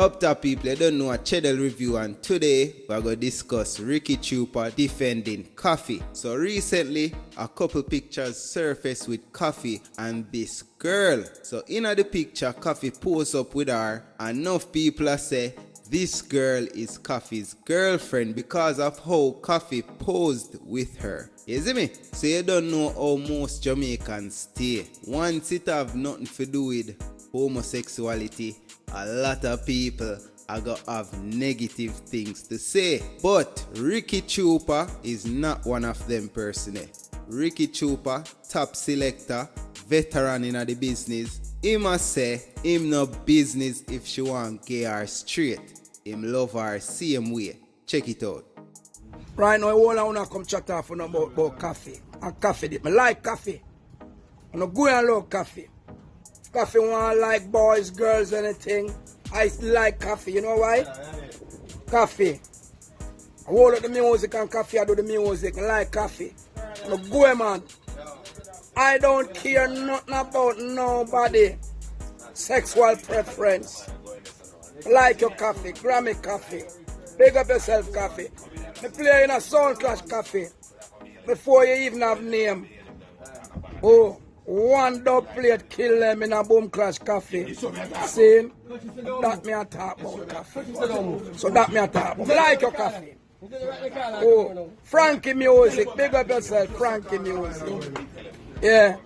Up top, people, you don't know a Cheddar review, and today we're going to discuss Ricky Trooper defending Koffee. So recently, a couple pictures surfaced with Koffee and this girl. So in the picture, Koffee pose up with her, and enough people are say this girl is Koffee's girlfriend because of how Koffee posed with her. You see me? So you don't know how most Jamaicans stay. Once it have nothing to do with homosexuality, a lot of people are gonna have negative things to say. But Ricky Trooper is not one of them personally. Ricky Trooper, top selector, veteran in the business. He must say him no business if she want gay her straight. Him love her same way. Check it out. Right now, I want to come chat off about Koffee. And Koffee, I like Koffee. I'm not going to love Koffee. Koffee want like boys, girls, anything. I like Koffee. You know why? Koffee. I hold up the music and Koffee, I do the music. I like Koffee. I'm going, man. I don't care nothing about nobody. Sexual preference. Like your Koffee. Grammy Koffee. Big up yourself, Koffee. I play in a sound clash Koffee. Before you even have name. Oh. One dub plate kill them in a boom clash Koffee. See? That me a talk about Koffee. So that me a talk about. Like your Koffee. Oh, Frankie music. Big up yourself, Frankie music. Yeah.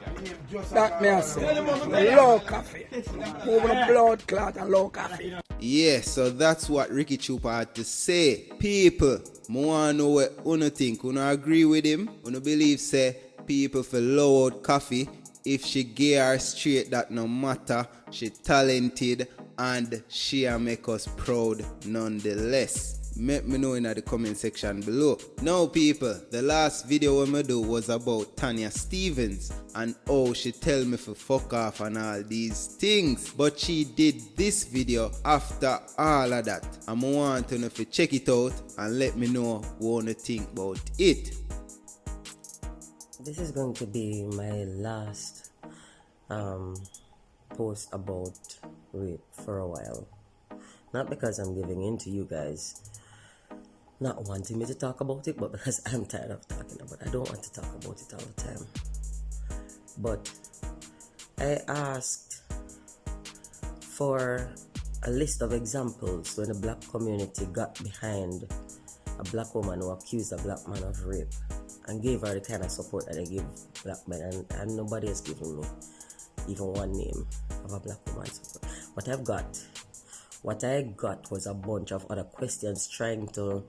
That me a say. Low Koffee. Moving a blood clot and low Koffee. Yeah, so that's what Ricky Trooper had to say. People, I want to know what you think. You agree with him? You believe say people for low out Koffee? If she gay or straight, that no matter, she talented and she make us proud nonetheless. Let me know in the comment section below. Now people, the last video I do was about Tanya Stevens and how she tell me to fuck off and all these things. But she did this video after all of that. I want to know if you check it out and let me know what you think about it. This is going to be my last post about rape for a while. Not because I'm giving in to you guys not wanting me to talk about it, but because I'm tired of talking about it. I don't want to talk about it all the time. But I asked for a list of examples when the black community got behind a black woman who accused a black man of rape and gave her the kind of support that they give black men, and nobody has given me even one name of a black woman support. What I got was a bunch of other questions trying to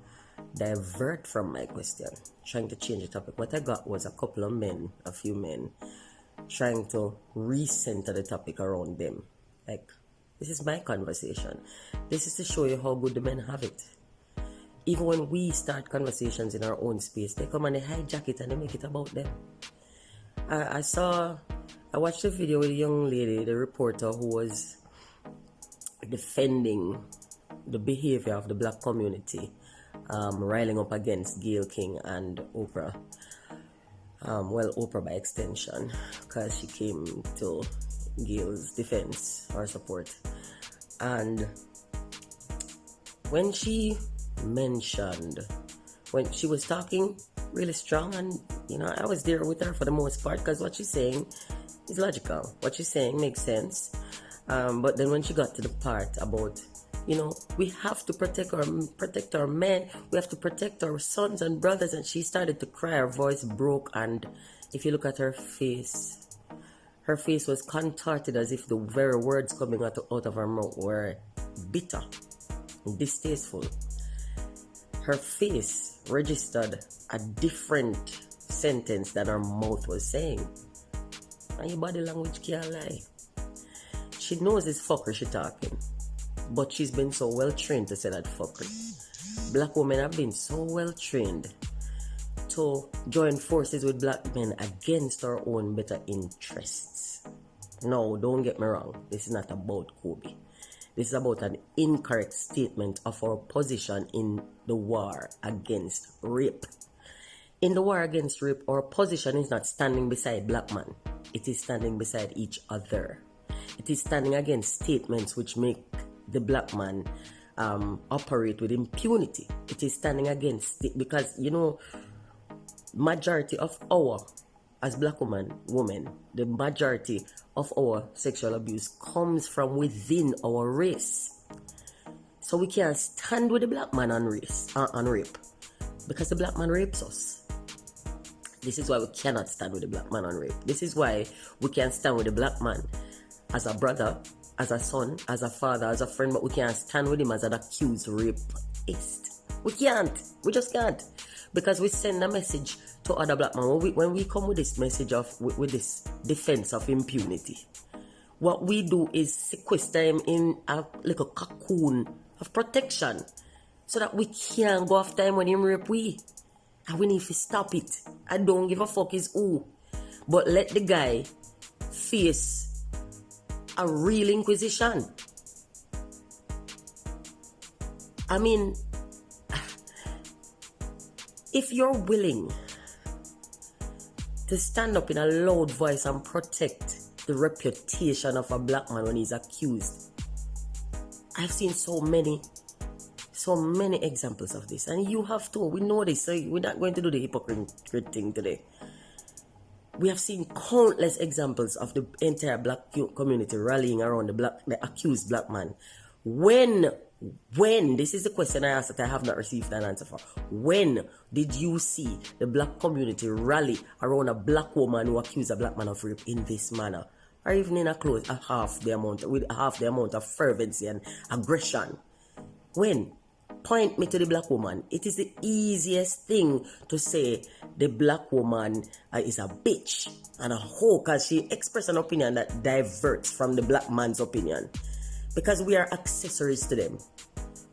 divert from my question, trying to change the topic. What I got was a few men trying to recenter the topic around them. Like, this is my conversation. This is to show you how good the men have it. Even when we start conversations in our own space, they come and they hijack it and they make it about them. I watched a video with a young lady, the reporter, who was defending the behavior of the black community, riling up against Gayle King and Oprah. Oprah by extension, because she came to Gayle's defense or support. And when she was talking really strong, and I was there with her for the most part, because what she's saying is logical. What she's saying makes sense. But then when she got to the part about, we have to protect our men, we have to protect our sons and brothers, and she started to cry. Her voice broke, and if you look at her face was contorted as if the very words coming out of her mouth were bitter, distasteful. Her face registered a different sentence than her mouth was saying. And your body language can't lie. She knows it's fucker she talking, but she's been so well trained to say that fucker. Black women have been so well trained to join forces with black men against our own better interests. No, don't get me wrong. This is not about Kobe. This is about an incorrect statement of our position in the war against rape. In the war against rape, our position is not standing beside black men. It is standing beside each other. It is standing against statements which make the black man operate with impunity. It is standing against it because, majority of our, as black women, the majority of our sexual abuse comes from within our race. So we can't stand with the black man on rape because the black man rapes us. This is why we cannot stand with the black man on rape. This is why we can't stand with the black man as a brother, as a son, as a father, as a friend, but we can't stand with him as an accused rapist. We can't. We just can't. Because we send a message to other black men. When we come with this message with this defense of impunity, what we do is sequester him in a little cocoon of protection so that we can't go after him when he rape we. And we need to stop it. I don't give a fuck is who. But let the guy face a real inquisition. I mean, if you're willing to stand up in a loud voice and protect the reputation of a black man when he's accused, I've seen so many examples of this, and you have to. We know this, so we're not going to do the hypocrite thing today. We have seen countless examples of the entire black community rallying around the accused black man. When, this is the question I asked that I have not received an answer for. When did you see the black community rally around a black woman who accused a black man of rape in this manner? Or even in with half the amount of fervency and aggression? When? Point me to the black woman. It is the easiest thing to say the black woman is a bitch and a hoe because she expressed an opinion that diverts from the black man's opinion. Because we are accessories to them.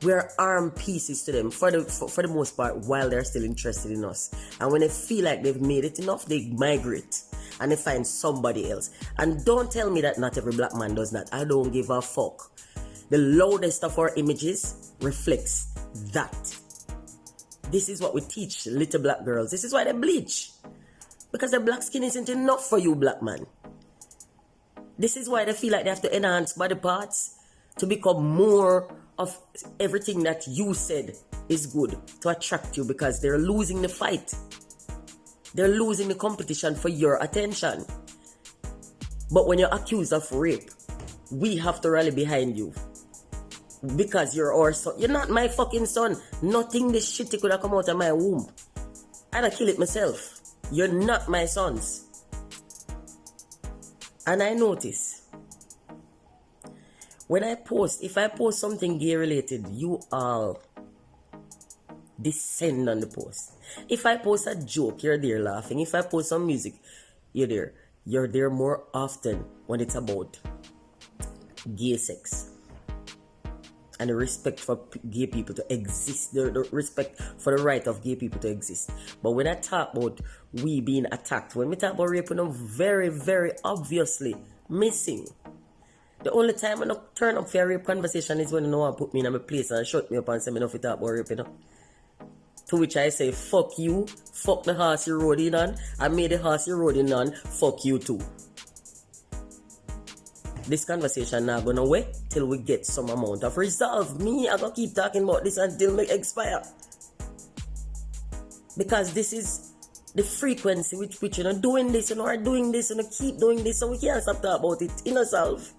We are arm pieces to them for the most part while they're still interested in us. And when they feel like they've made it enough, they migrate and they find somebody else. And don't tell me that not every black man does that. I don't give a fuck. The loudest of our images reflects that. This is what we teach little black girls. This is why they bleach. Because their black skin isn't enough for you, black man. This is why they feel like they have to enhance body parts to become more of everything that you said is good to attract you, because they're losing the fight. They're losing the competition for your attention. But when you're accused of rape, we have to rally behind you. Because you're our son. You're not my fucking son. Nothing this shit could have come out of my womb. I'd have killed it myself. You're not my sons. And I notice, if I post something gay related, you all descend on the post. If I post a joke, you're there laughing. If I post some music, you're there. You're there more often when it's about gay sex. And the respect for gay people to exist. The respect for the right of gay people to exist. But when I talk about we being attacked, when we talk about rape, I'm very, very obviously missing. The only time I don't turn up for a rape conversation is when you know I put me in my place and shut me up and say me enough to talk about rape, To which I say, fuck you, fuck the horse you're riding on, I made the horse you're riding on, fuck you too. This conversation now gonna wait till we get some amount of resolve. Me, I gonna keep talking about this until it expire. Because this is the frequency with which you're doing this, are doing this, keep doing this, so we can't stop talking about it in ourselves.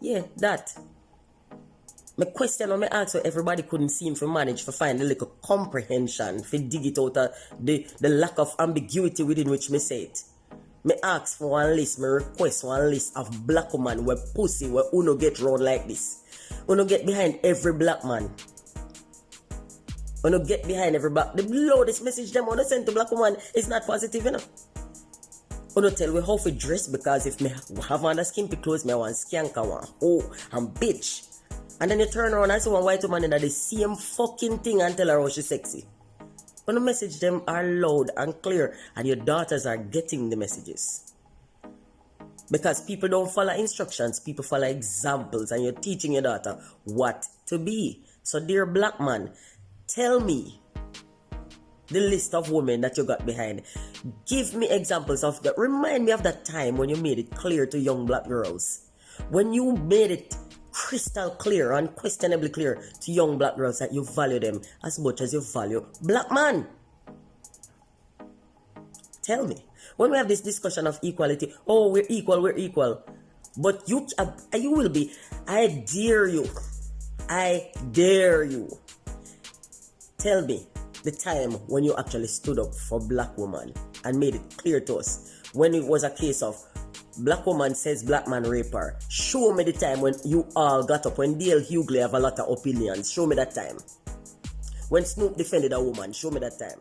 Yeah, that. My question or my answer, everybody couldn't seem to manage to find a little comprehension, to dig it out of the lack of ambiguity within which me say it. Me ask for one list, me request one list of black woman where pussy, where uno get round like this. Uno get behind every black man. Uno get behind every black. The loudest message them uno send to black woman is not positive enough. Uno tell we how to dress, because if me have on the skimpy clothes, me want skank, I want hoe and bitch. And then you turn around and see one white woman in the same fucking thing and tell her how she's sexy. When the message them are loud and clear, and your daughters are getting the messages. Because people don't follow instructions, people follow examples, and you're teaching your daughter what to be. So dear black man, tell me the list of women that you got behind. Give me examples of that. Remind me of that time when you made it clear to young black girls. When you made it crystal clear, unquestionably clear to young black girls that you value them as much as you value black man. Tell me, when we have this discussion of equality, oh, we're equal, but you will be, I dare you, tell me the time when you actually stood up for black woman and made it clear to us, when it was a case of black woman says black man rape her. Show me the time when you all got up, when Dale Hughley have a lot of opinions. Show me that time. When Snoop defended a woman, show me that time.